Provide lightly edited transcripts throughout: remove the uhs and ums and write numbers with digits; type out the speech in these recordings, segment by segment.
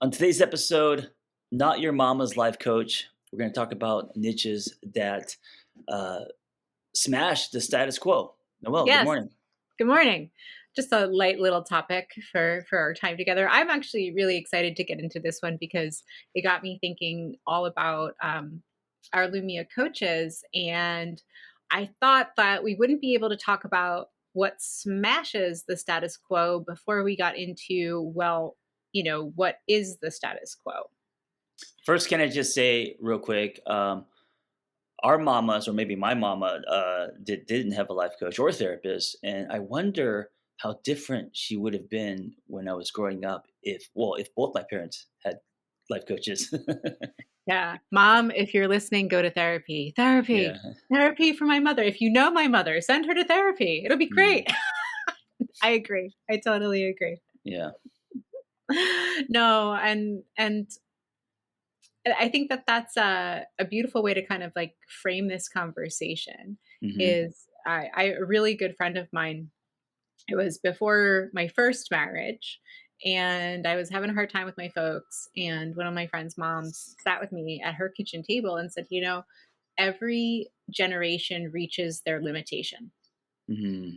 On today's episode, Not Your Mama's Life Coach, we're going to talk about niches that uh, smash the status quo. Noelle, good Yes. morning. Good morning. Just a light little topic for our time together. I'm actually really excited to get into this one because it got me thinking all about our Lumia coaches. And I thought that we wouldn't be able to talk about what smashes the status quo before we got into, well, what is the status quo? First, can I just say real quick, our mamas, or maybe my mama, didn't have a life coach or therapist, and I wonder how different she would have been when I was growing up if both my parents had life coaches. Yeah. Mom, if you're listening, go to therapy. Yeah. Therapy for my mother. If you know my mother, send her to therapy. It'll be Mm, great. I agree. I totally agree. yeah. No, and I think that that's a beautiful way to kind of like frame this conversation. Hmm. Is a really good friend of mine. It was before my first marriage, and I was having a hard time with my folks. And one of my friend's moms sat with me at her kitchen table and said, every generation reaches their limitation. Hmm.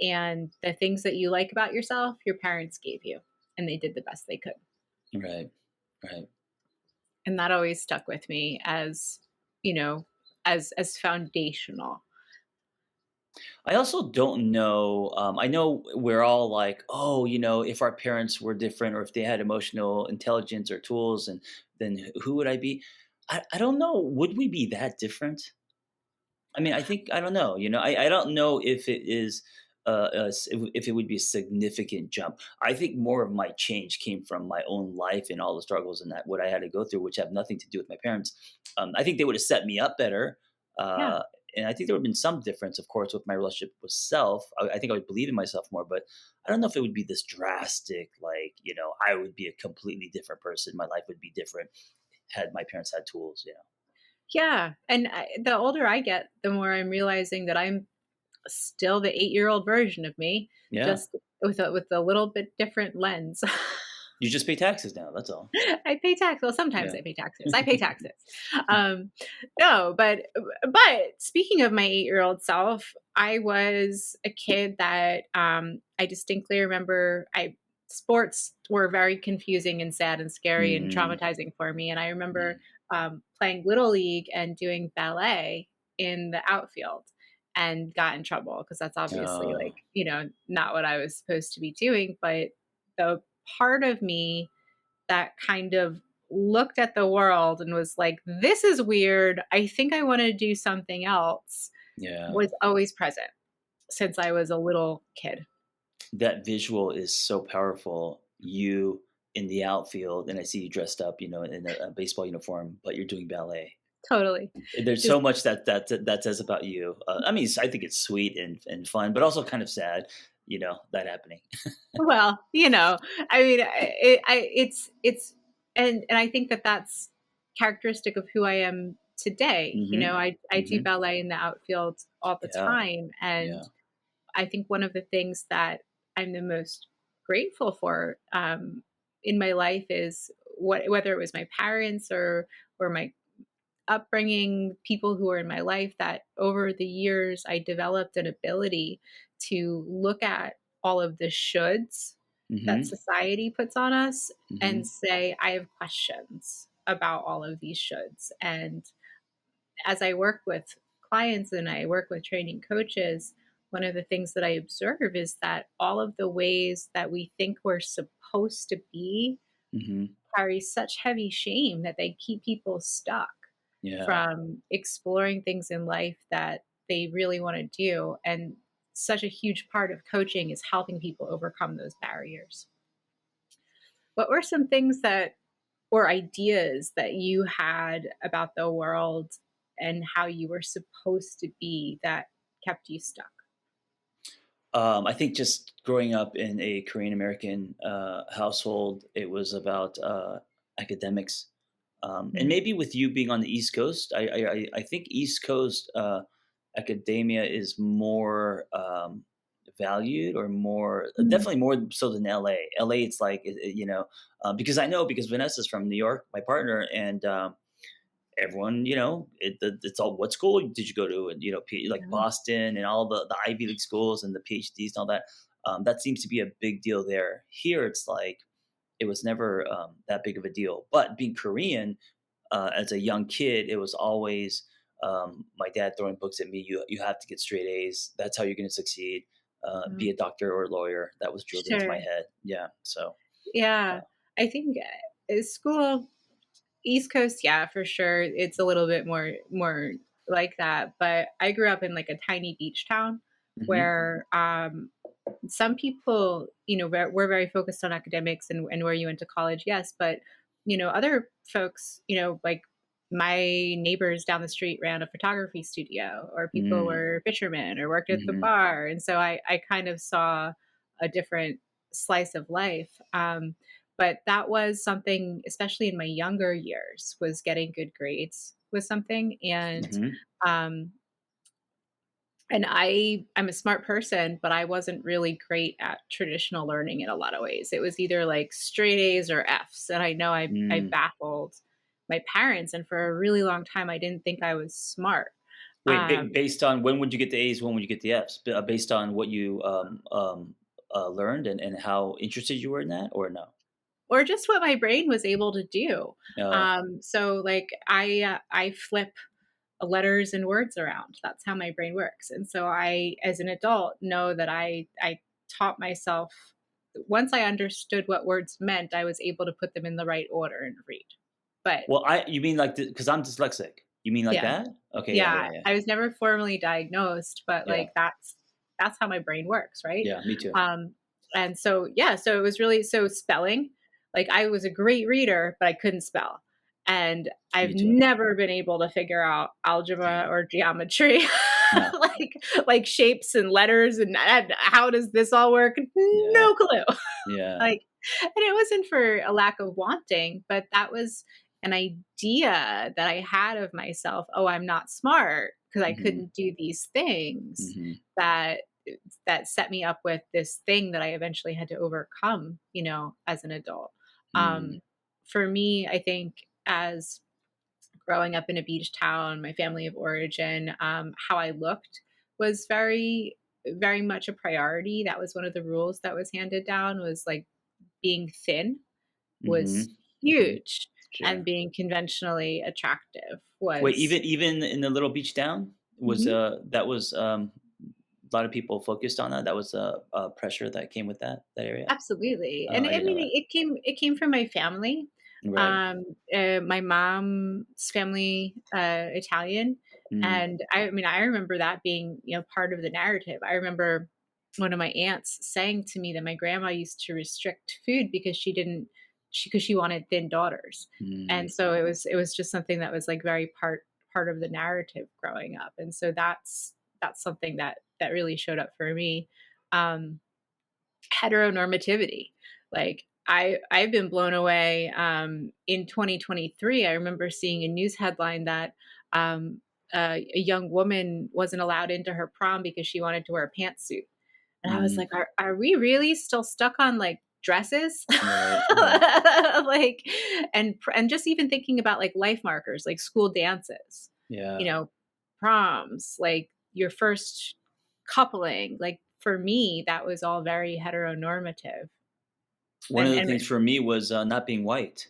And the things that you like about yourself, your parents gave you, and they did the best they could. Right. Right. And that always stuck with me as, you know, as foundational. I also don't know. I know we're all like, oh, if our parents were different or if they had emotional intelligence or tools, and then who would I be? I don't know. Would we be that different? I mean, I don't know. I don't know if it is. If it would be a significant jump, I think more of my change came from my own life and all the struggles and that what I had to go through, which have nothing to do with my parents. I think they would have set me up better, Yeah. uh, and I think there would have been some difference, of course, with my relationship with self. I think I would believe in myself more, but I don't know if it would be this drastic. Like, I would be a completely different person. My life would be different had my parents had tools. Yeah. And the older I get, the more I'm realizing that I'm still the 8-year-old version of me, Yeah. just with a little bit different lens. You just pay taxes now. That's all. I pay tax. Well, sometimes Yeah. I pay taxes. I pay taxes. Um, no, but speaking of my 8-year-old self, I was a kid that I distinctly remember. I Sports were very confusing and sad and scary and Mm, traumatizing for me, and I remember mm. playing little league and doing ballet in the outfield. And got in trouble because that's obviously Oh, not what I was supposed to be doing. But the part of me that kind of looked at the world and was like, this is weird. I think I want to do something else, yeah. was always present since I was a little kid. That visual is so powerful. You in the outfield, and I see you dressed up, in a baseball uniform, but you're doing ballet. Totally. There's Just, so much that says about you. I mean, I think it's sweet and fun, but also kind of sad. That happening. well, I mean, and I think that that's characteristic of who I am today. Hmm. I do Hmm. ballet in the outfield all the Yeah. time. And Yeah. I think one of the things that I'm the most grateful for in my life is whether it was my parents or my upbringing, people who are in my life, that over the years I developed an ability to look at all of the shoulds that Hmm. society puts on us and Hmm. say, I have questions about all of these shoulds. And as I work with clients and I work with training coaches, one of the things that I observe is that all of the ways that we think we're supposed to be Hmm. carry such heavy shame that they keep people stuck Yeah. from exploring things in life that they really want to do. And such a huge part of coaching is helping people overcome those barriers. What were some things that or ideas that you had about the world and how you were supposed to be that kept you stuck? I think just growing up in a Korean American household, it was about academics, and Mhm. maybe with you being on the East Coast, I think East Coast academia is more valued or more, Mm. definitely more so than LA. LA, it's like because I know because Vanessa's from New York, my partner, and everyone, it's all what school did you go to, and like Yeah. Boston and all the Ivy League schools and the PhDs and all that. That seems to be a big deal there. Here, it's like it was never that big of a deal. But being Korean, as a young kid, it was always my dad throwing books at me. You have to get straight A's. That's how you're going to succeed. Be Mm. a doctor or a lawyer. That was drilled into my Sure. head. Yeah. So Yeah. uh, I think school East Coast, yeah, for sure. It's a little bit more like that. But I grew up in like a tiny beach town mhm, where some people, we're very focused on academics and where you went to college, yes, but other folks, like my neighbors down the street ran a photography studio, or people mm, were fishermen or worked at the mhm, bar, and so I kind of saw a different slice of life. But that was something, especially in my younger years, was getting good grades was something, mhm, um, and I'm a smart person, but I wasn't really great at traditional learning in a lot of ways. It was either like straight A's or F's, and I know I mm. baffled my parents, and for a really long time I didn't think I was smart. Wait, Um, based on when would you get the A's, when would you get the F's? Based on what you learned and how interested you were in that, or no? or just what my brain was able to do. No. So like I flip letters and words around. That's how my brain works. And so I, as an adult, know that I taught myself, once I understood what words meant, I was able to put them in the right order and read. But Well, you mean like because I'm dyslexic. You mean like yeah, that? Okay. Yeah. yeah, Yeah. Yeah. I was never formally diagnosed, but Yeah. like that's how my brain works, right? Yeah. Me too. Um, and so yeah, so it was really, so spelling. Like I was a great reader, but I couldn't spell, and Me I've too. never been able to figure out algebra Same. or geometry, No. like shapes and letters and how does this all work? Yeah. No clue. Yeah. Like, and it wasn't for a lack of wanting, but that was an idea that I had of myself. Oh, I'm not smart because I Mhm. couldn't do these things, Mhm. that set me up with this thing that I eventually had to overcome, as an adult. Mm. Um, for me, I think, as growing up in a beach town, my family of origin, how I looked was very, very much a priority. That was one of the rules that was handed down, was like being thin was Mhm. Mhm. huge, and Sure. being conventionally attractive Wait, was. even in the little beach town was Mhm. that was a lot of people focused on that. That was a pressure that came with that area. Absolutely, Oh, and I I didn't know mean, that. it came from my family. Right. My mom's family, Italian, Mm. and I mean, I remember that being, part of the narrative. I remember one of my aunts saying to me that my grandma used to restrict food because she wanted thin daughters, and Mm. so it was just something that was like very part of the narrative growing up, and so that's something that really showed up for me. Um, Heteronormativity. Like I've been blown away. In 2023, I remember seeing a news headline that a young woman wasn't allowed into her prom because she wanted to wear a pantsuit, and I was Mm. like, are we really still stuck on like dresses? Right. Right. Like, and just even thinking about like life markers, like school dances, you Yeah. know, proms, like your first coupling, like for me, that was all very heteronormative. One of And the things for me was not being white.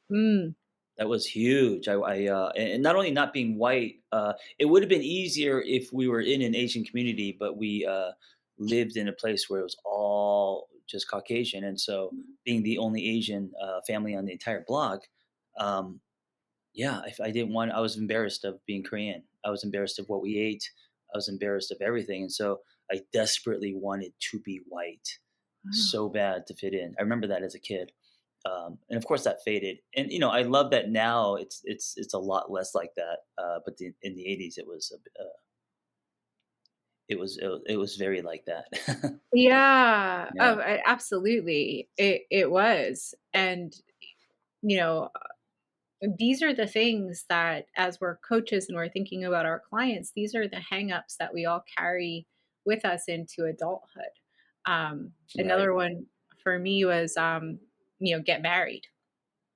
mm, That was huge. And not only not being white, it would have been easier if we were in an Asian community, but we lived in a place where it was all just Caucasian, and so being the only Asian family on the entire block, um, yeah, if I didn't want, I was embarrassed of being Korean. I was embarrassed of what we ate. I was embarrassed of everything, and so I desperately wanted to be white, wow. so bad to fit in. I remember that as a kid, and of course that faded. And I love that now. It's a lot less like that. But in the '80s, it was very like that. Yeah. Yeah. Oh, absolutely. It was. And you know, these are the things that, as we're coaches and we're thinking about our clients, these are the hangups that we all carry with us into adulthood. Right. Another one for me was, get married.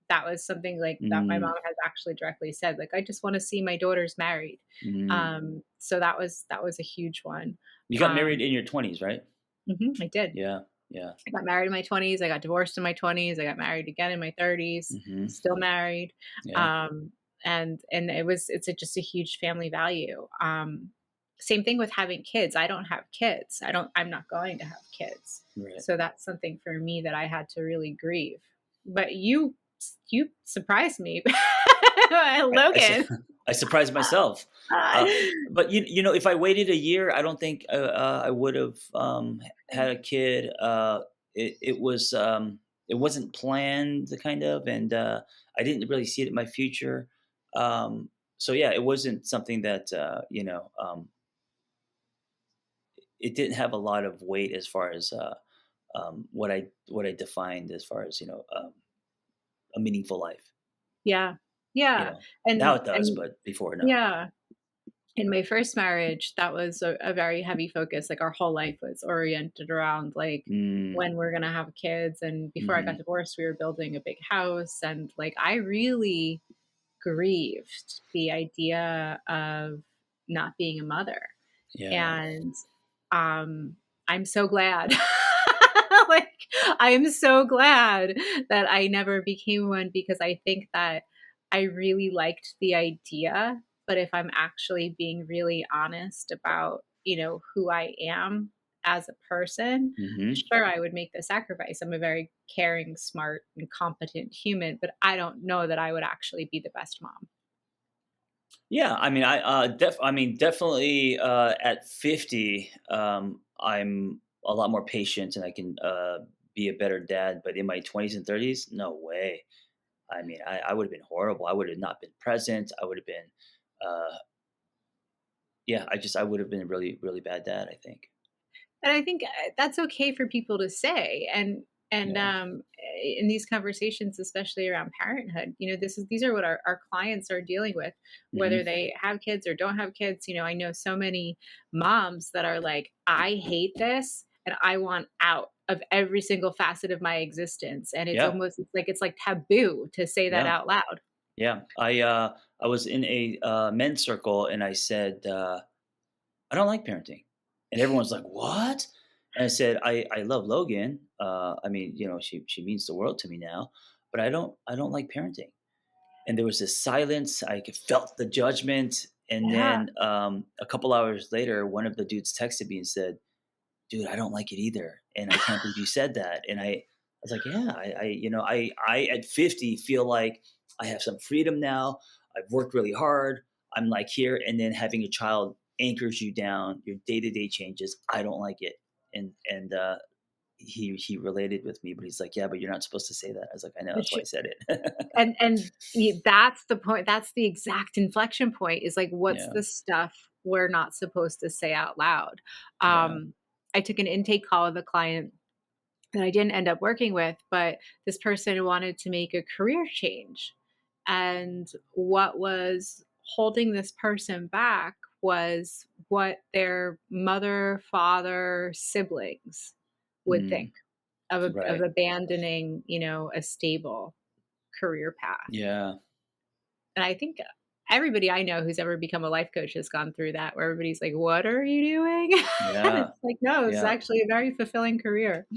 That was something like that my Mm, mom has actually directly said, like, "I just wanna see my daughters married." mm. So that was a huge one. You got married Um in your 20s, right? I did. Yeah. Yeah. I got married in my 20s, I got divorced in my 20s, I got married again in my 30s, Hmm. still married. Yeah. Um, and just a huge family value. Same thing with having kids. I don't have kids. I'm not going to have kids. Right. So that's something for me that I had to really grieve. But you surprised me. Logan. I surprised myself. Uh, but if I waited a year, I don't think I would have had a kid. It wasn't planned, kind of, and I didn't really see it in my future. So yeah, it wasn't something that it didn't have a lot of weight as far as what I defined as far as a meaningful life. Yeah. You Yeah. know, now And it does, and but before, no. yeah. In my first marriage, that was a very heavy focus. Like, our whole life was oriented around, like, Mm, when we're gonna have kids, and before I got mhm. divorced, we were building a big house, and, like, I really grieved the idea of not being a mother, Yeah. and, I'm so glad. Like, I am so glad that I never became one, because I think that I really liked the idea, but if I'm actually being really honest about, who I am as a person, Mhm. sure, I would make the sacrifice. I'm a very caring, smart, and competent human, but I don't know that I would actually be the best mom. Yeah, I mean, definitely, at 50, I'm a lot more patient and I can, be a better dad, but in my 20s and 30s, no way. I mean, I would've been horrible. I would have not been present. I would have been, uh yeah, I would have been a really, really bad dad, I think. And I think, that's okay for people to say, Yeah. in these conversations, especially around parenthood, these are what our clients are dealing with, Mhm. whether they have kids or don't have kids. I know so many moms that are like, "I hate this, and I want out of every single facet of my existence," and Yeah. it's like taboo to say that Yeah. out loud. Yeah. I was in a, men's circle and I said, I don't like parenting. And everyone's like, "What?" And I said, "I love Logan. I mean, she means the world to me now, but I don't like parenting." And there was this silence. Felt the judgment. And Yeah. then a couple hours later, one of the dudes texted me and said, "Dude, I don't like it either. And I can't believe you said that." And I was like, "Yeah, I at 50 feel like I have some freedom now. I've worked really hard. I'm like here." And then having a child anchors you down. Your day to day changes. I don't like it. And he related with me, but he's like, "Yeah, but you're not supposed to say that." I was like, "I know. But That's why I said it." that's the point. That's the exact inflection point, is like, what's Yeah. the stuff we're not supposed to say out loud? Yeah. I took an intake call with a client that I didn't end up working with, but this person wanted to make a career change. And what was holding this person back was what their mother, father, siblings would Mm, think of right. abandoning, a stable career path. Yeah. And I think everybody I know who's ever become a life coach has gone through that, where everybody's like, "What are you doing?" And Yeah. it's like, "No, this is Yeah. actually a very fulfilling career."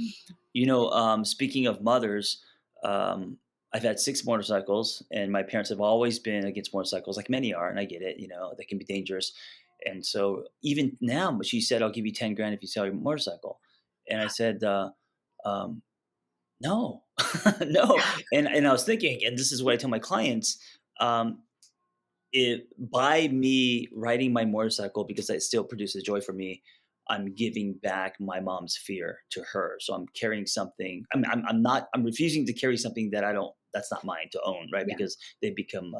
Speaking of mothers, um, I've had 6 motorcycles, and my parents have always been against motorcycles, like many are, and I get it, they can be dangerous. And so even now, she said, "I'll give you 10 grand if you sell your motorcycle." And I said, um, "No, no." And I was thinking, and this is what I tell my clients, um, it by me riding my motorcycle because it still produces joy for me, I'm giving back my mom's fear to her. So I'm carrying something. I'm refusing to carry something that I don't. That's not mine to own, right? Yeah. Because they become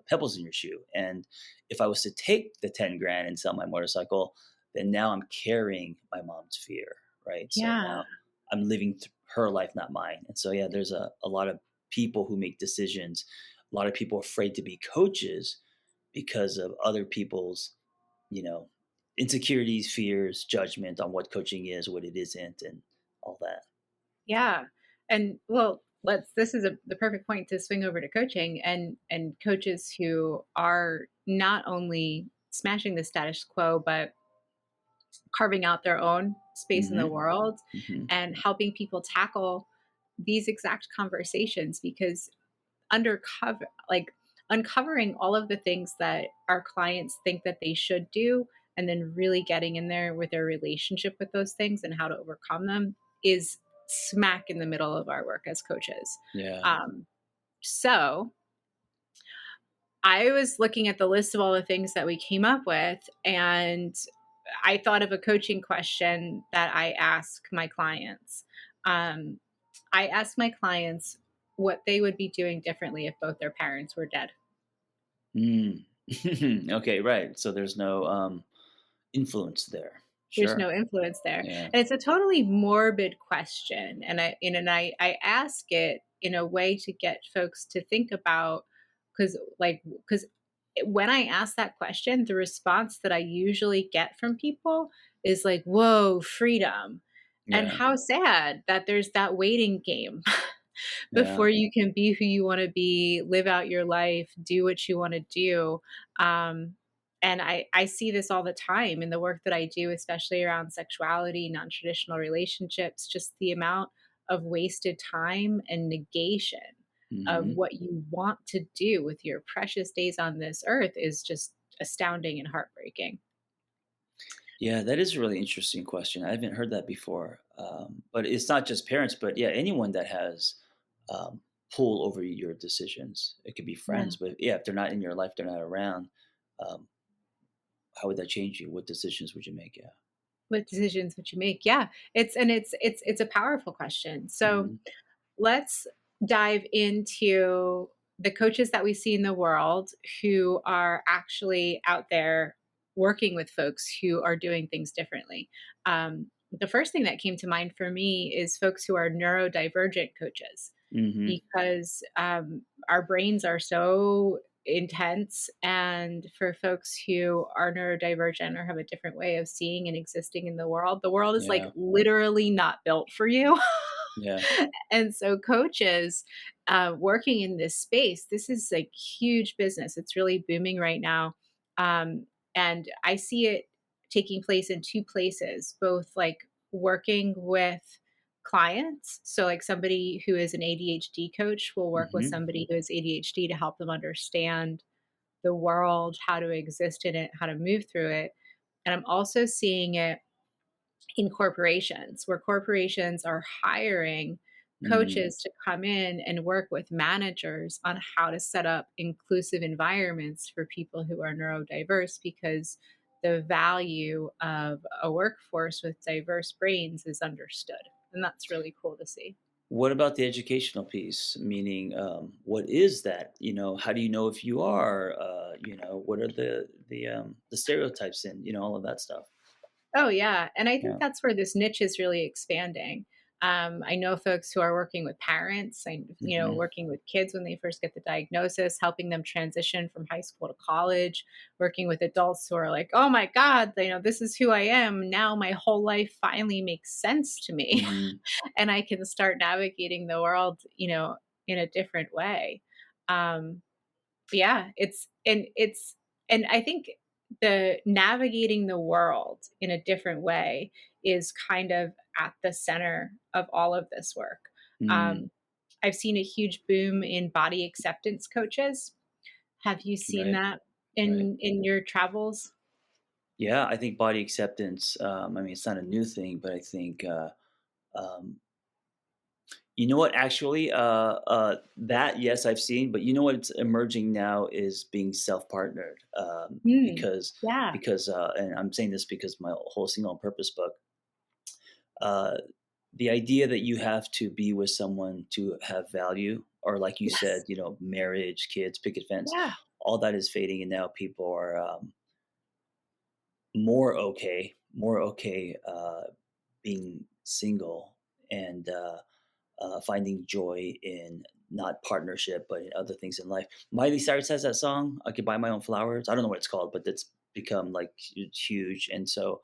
pebbles in your shoe. And if I was to take the 10 grand and sell my motorcycle, then now I'm carrying my mom's fear, right? So Yeah. now I'm living her life, not mine. And so yeah, there's a lot of people who make decisions. A lot of people are afraid to be coaches because of other people's, you know, insecurities, fears, judgment on what coaching is, what it isn't, and all that. Yeah. And well, this is the perfect point to swing over to coaching and coaches who are not only smashing the status quo, but carving out their own space in the Hmm. world Hmm. and helping people tackle these exact conversations because undercover like uncovering all of the things that our clients think that they should do and then really getting in there with their relationship with those things and how to overcome them is smack in the middle of our work as coaches. Yeah. So I was looking at the list of all the things that we came up with, and I thought of a coaching question that I ask my clients. Um, I ask my clients what they would be doing differently if both their parents were dead. Mm. Okay, right. So there's no influence there. There's Sure. no influence there. Yeah. And it's a totally morbid question. And I ask it in a way to get folks to think about because when I ask that question, the response that I usually get from people is like, whoa, freedom. And Yeah. how sad that there's that waiting game Yeah. before you can be who you want to be, live out your life, do what you want to do. Um, and I see this all the time in the work that I do, especially around sexuality, non traditional relationships, just the amount of wasted time and negation of Hmm. what you want to do with your precious days on this earth is just astounding and heartbreaking. Yeah, that is a really interesting question. I haven't heard that before. But it's not just parents, but yeah, anyone that has um, pull over your decisions. It could be Yeah. friends, but yeah, if they're not in your life, they're not around. Um, how would that change you? What decisions would you make? Yeah. What decisions would you make? Yeah. It's a powerful question. So Hmm. let's dive into the coaches that we see in the world who are actually out there working with folks who are doing things differently. The first thing that came to mind for me is folks who are neurodivergent coaches Hmm. because our brains are so intense. And for folks who are neurodivergent or have a different way of seeing and existing in the world is like Yeah. literally not built for you. Yeah. And so coaches working in this space, this is like huge business. It's really booming right now. And I see it taking place in two places, both like working with clients. So like somebody who is an ADHD coach will work with Hmm. somebody who has ADHD to help them understand the world, how to exist in it, how to move through it. And I'm also seeing it in corporations where corporations are hiring Mm. coaches to come in and work with managers on how to set up inclusive environments for people who are neurodiverse because the value of a workforce with diverse brains is understood. And that's really cool to see. What about the educational piece? Meaning, what is that? How do you know if you are? What are the stereotyps and all of that stuff? Oh, yeah, and I think Yeah. that's where this niche is really expanding. I know folks who are working with parents and, Hmm. working with kids when they first get the diagnosis, helping them transition from high school to college, working with adults who are like, "Oh my god, this is who I am. Now my whole life finally makes sense to me, Hmm. and I can start navigating the world, in a different way." Um, yeah, and I think the navigating the world in a different way is kind of at the center of all of this work. Mm. Um, I've seen a huge boom in body acceptance coaches. Have you seen Right. that Right. in your travels? Yeah, I think body acceptance. I mean, it's not a new thing, but I think um, you know what? Actually, that yes, I've seen, but you know what's emerging now is being self-partnered, Mm, because yeah. and I'm saying this because my whole single on purpose book, uh, the idea that you have to be with someone to have value, or like you said, Yes. marriage, kids, picket fence, Yeah. all that is fading, and now people are more okay being single and finding joy in not partnership, but in other things in life. Miley Cyrus has that song, "I Could Buy My Own Flowers." I don't know what it's called, but it's become like huge, and so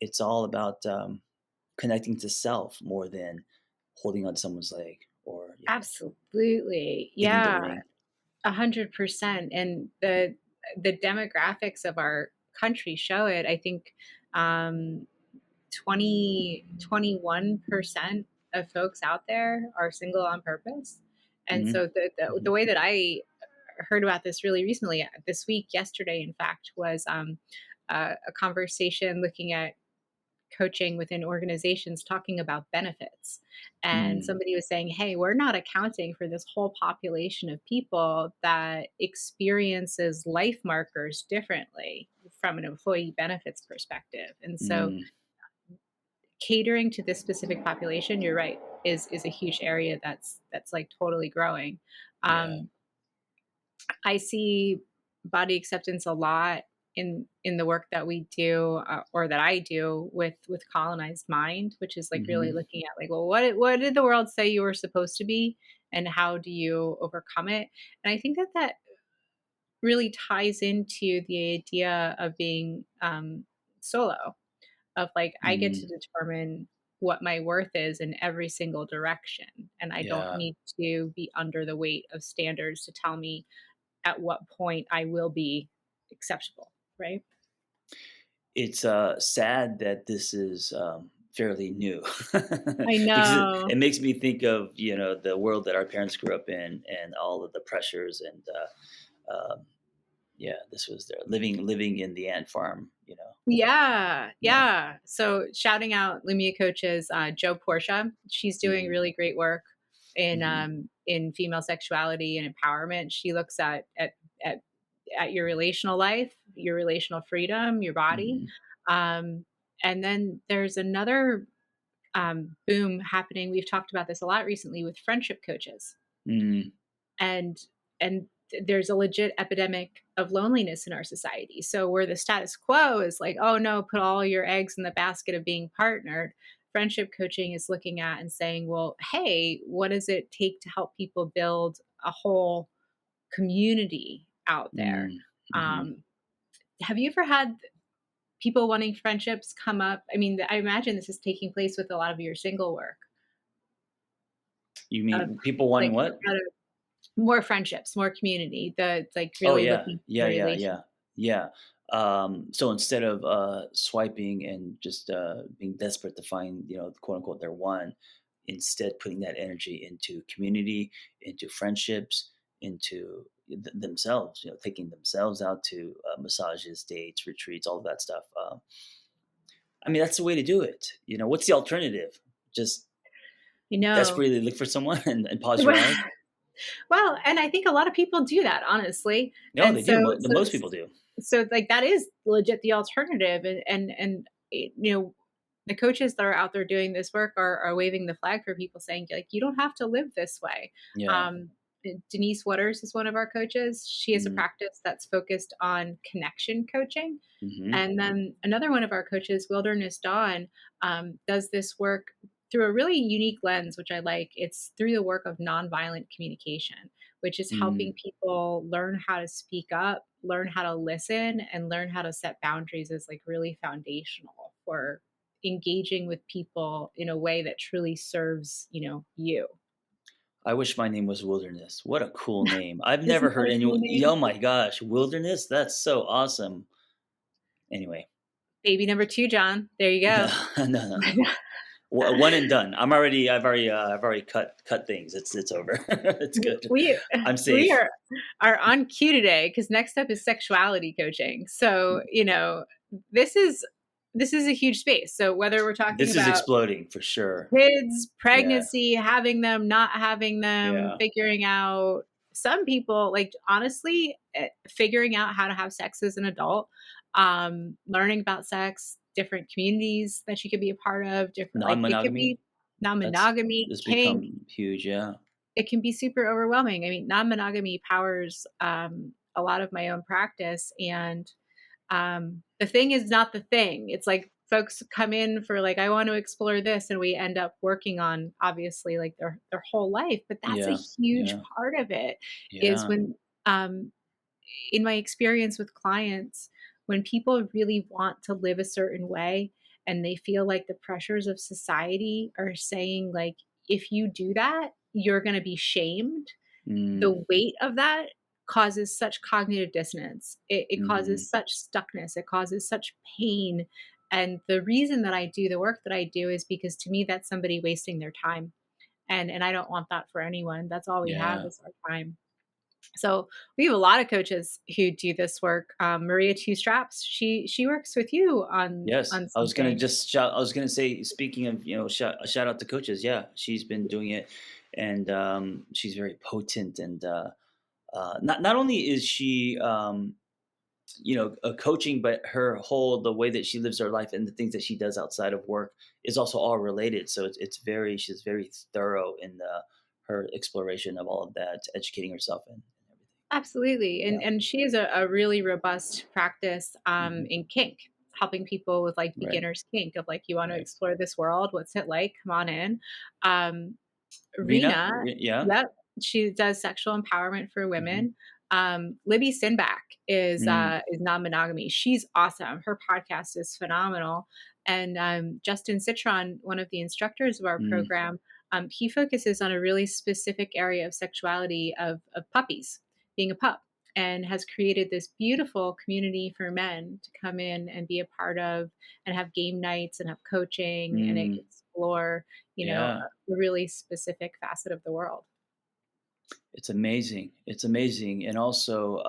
it's all about connecting to self more than holding on to someone's leg or Absolutely. hitting the Yeah, ring. 100%. And the demographics of our country show it. I think um 21% of folks out there are single on purpose. And Hmm. so the Hmm. way that I heard about this really recently, this week, yesterday, in fact, was a conversation looking at coaching within organizations talking about benefits. And Mm, somebody was saying, hey, we're not accounting for this whole population of people that experiences life markers differently from an employee benefits perspective. And so mm, catering to this specific population, you're right, is a huge area that's like totally growing. yeah. um I see body acceptance a lot in the work that we do, or that I do with colonized mind, which is like really Hmm. looking at like, well, what did the world say you were supposed to be, and how do you overcome it? And I think that really ties into the idea of being solo, of like I get to Mm, determine what my worth is in every single direction, and I don't yeah. need to be under the weight of standards to tell me at what point I will be acceptable, right? It's sad that this is fairly new I because know. it makes me think of the world that our parents grew up in and all of the pressures and yeah, this was their living in the ant farm. Yeah, Yeah. yeah. So shouting out Lumia coaches, Joe Portia. She's doing Hmm. really great work Hmm. in female sexuality and empowerment. She looks at at your relational life, your relational freedom, your body. Hmm. Um, and then there's another boom happening. We've talked about this a lot recently with friendship coaches, Mm, and and there's a legit epidemic of loneliness in our society. So where the status quo is like, oh no, put all your eggs in the basket of being partnered, friendship coaching is looking at and saying, well, hey, what does it take to help people build a whole community out there? mm, mhm. um, have you ever had people wanting friendships come up? I mean, I imagine this is taking place with a lot of your single work, You of mean people wanting like what? more friendships, more community, the like Oh, really yeah. looking Yeah, for yeah, relation. yeah. Yeah. So instead of, swiping and just, being desperate to find, quote, unquote, "their one," instead putting that energy into community, into friendships, into themselves, taking themselves out to, massages, dates, retreats, all of that stuff. I mean, that's the way to do it. What's the alternative? Just You know, desperately look for someone and pause your eyes? well, and I think a lot of people do that, honestly. No, And they do. so The most people do. like that is legit the alternative. The coaches that are out there doing this work are waving the flag for people, saying like, you don't have to live this way. Yeah. um Denise Waters is one of our coaches. She has a Mm, practice that's focused on connection coaching. mhm, And then another one of our coaches, Wilderness Dawn, does this work through a really unique lens, which I like. It's through the work of nonviolent communication, which is helping mm. people learn how to speak up, learn how to listen, and learn how to set boundaries is like really foundational for engaging with people in a way that truly serves, you. I wish my name was Wilderness. What a cool name. I've Isn't never that heard a cool anyone. name? Oh my gosh, Wilderness? That's so awesome. Anyway, Baby number two, John. There you no, go. no, no, no. One and done. I've already cut things. It's over. It's good. we I'm we safe. are on cue today because next up is sexuality coaching. So this is this is a huge space. So whether we're talking This is about exploding for sure. kids, Yeah, pregnancy, having them, not having them, yeah. figuring out, some people like honestly figuring out how to have sex as an adult, learning about sex, different communities that you could be a part of, different, like it could Non-monogamy. be That's non-monogamy, This kink. become huge. Yeah. It can be super overwhelming. I mean, non-monogamy powers a lot of my own practice, and the thing is not the thing. It's like folks come in for like, I want to explore this, and we end up working on obviously like their whole life. But that's a Yeah. huge Yeah. part of it. Is Yeah. when um, in my experience with clients, when people really want to live a certain way and they feel like the pressures of society are saying, like, if you do that, you're going to be shamed, Mm, the weight of that causes such cognitive dissonance. It mhm. causes such stuckness. It causes such pain. And the reason that I do the work that I do is because to me, that's somebody wasting their time. And I don't want that for anyone. That's all we have Yeah. is our time. So we have a lot of coaches who do this work. Maria Two Straps, she works with you Yes. on I was gonna something. just shout. I was gonna say, speaking of, shout out to coaches. Yeah, she's been doing it, and she's very potent. And not only is she, coaching, but her whole the way that she lives her life and the things that she does outside of work is also all related. So it's very she's very thorough in her exploration of all of that, educating herself and everything. Absolutely. Yeah. And she has a really robust practice Hmm. in kink, helping people with like Right. beginner's kink of like, you want to Right. explore this world. What's it like? Come on in. Um, Rena. Rena, Yeah. yep, she does sexual empowerment for Hmm. women. Libby Sinback Mm, is non-monogamy. She's awesome. Her podcast is phenomenal. And Justin Citron, one of the instructors of our mm, program, he focuses on a really specific area of sexuality of puppies, being a pup, and has created this beautiful community for men to come in and be a part of, and have game nights and have coaching and mm. explore, Yeah. a really specific facet of the world. It's amazing. It's amazing, and also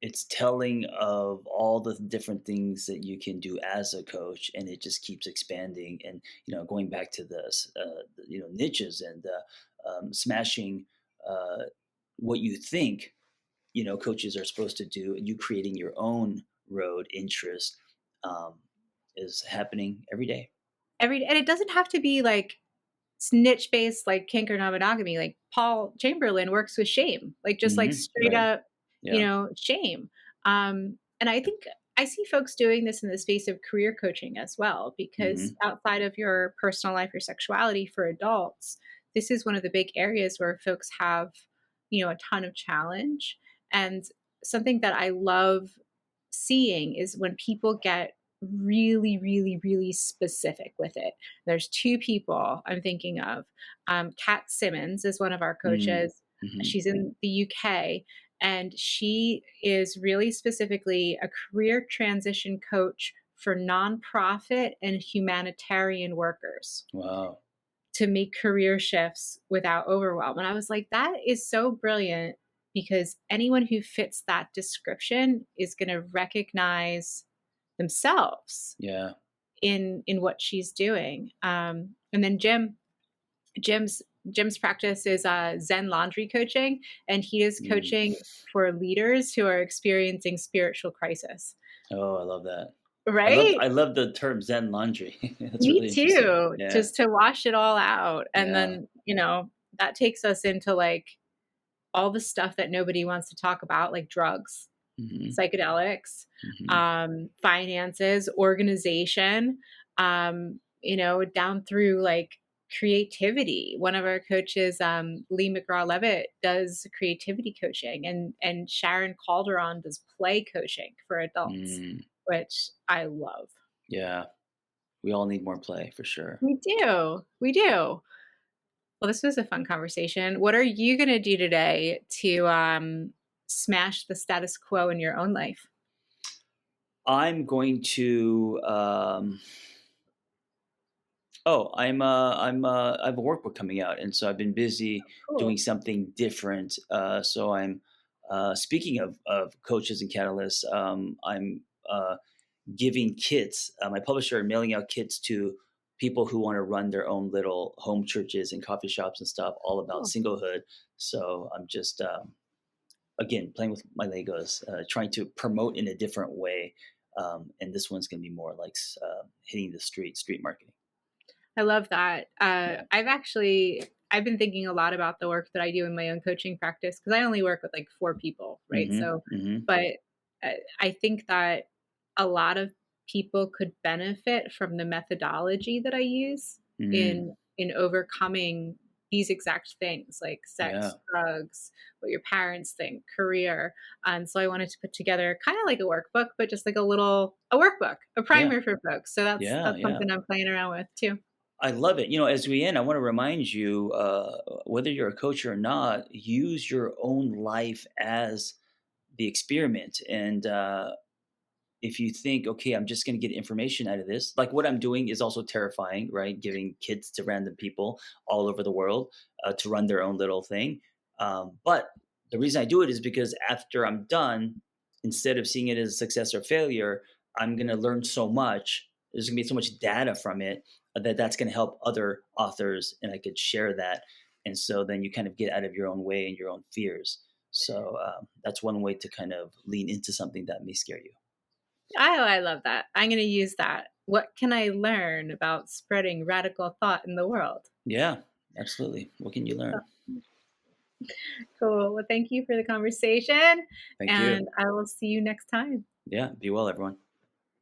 it's telling of all the different things that you can do as a coach, and it just keeps expanding. And going back to niches and smashing uh, what you think coaches are supposed to do, and you creating your own road interest um, is happening every day. And it doesn't have to be like niche based like kink or non-monogamy. Like Paul Chamberlain works with shame, like just like straight Right. up, Yeah. shame. And I think I see folks doing this in the space of career coaching as well, because Hmm. outside of your personal life, your sexuality for adults, this is one of the big areas where folks have, a ton of challenge. And something that I love seeing is when people get really, really, really specific with it. There's two people I'm thinking of. Kat Simmons is one of our coaches. Hmm. She's in the UK, and she is really specifically a career transition coach for nonprofit and humanitarian workers Wow. to make career shifts without overwhelm. And I was like, that is so brilliant, because anyone who fits that description is going to recognize themselves Yeah. in what she's doing. And then Jim's Jim's practice is Zen laundry coaching, and he is Mm. coaching for leaders who are experiencing spiritual crisis. Oh, I love that. Right? I love the term Zen laundry. That's Me really interesting. too. Yeah. Just to wash it all out, and Yeah. then that takes us into like all the stuff that nobody wants to talk about, like drugs, Mhm. psychedelics, Mhm. finances, organization, down through like creativity. One of our coaches, Lee McGraw Levitt, does creativity coaching, and Sharon Calderon does play coaching for adults, Mm. which I love. Yeah. We all need more play for sure. We do. We do. Well, this was a fun conversation. What are you going to do today to smash the status quo in your own life? I'm going to I have a workbook coming out, and so I've been busy doing Cool. something different. So I'm speaking of coaches and catalysts. I'm giving kits. My publisher are mailing out kits to people who want to run their own little home churches and coffee shops and stuff, all about Cool. singlehood. So I'm just again playing with my Legos, trying to promote in a different way. And this one's going to be more like hitting the street marketing. I love that. Yeah. I've been thinking a lot about the work that I do in my own coaching practice, because I only work with like four people, right? Hmm. So, Hmm. but I think that a lot of people could benefit from the methodology that I use Mm. in overcoming these exact things like Yeah. sex, drugs, what your parents think, career. And so I wanted to put together kind of like a workbook, but just like a workbook, a Yeah. primer for folks. So Yeah. that's Yeah. something I'm playing around with too. I love it. As we end, I want to remind you, whether you're a coach or not, use your own life as the experiment. And if you think, okay, I'm just going to get information out of this, like what I'm doing is also terrifying, right? Giving kids to random people all over the world to run their own little thing. But the reason I do it is because after I'm done, instead of seeing it as a success or failure, I'm going to learn so much. There's going to be so much data from it that that's going to help other authors, and I could share that. And so then you kind of get out of your own way and your own fears. So that's one way to kind of lean into something that may scare you. I love that. I'm going to use that. What can I learn about spreading radical thought in the world? Yeah, absolutely. What can you learn? Cool. Well, thank you for the conversation, Thank you. and I will see you next time. Yeah, be well, everyone.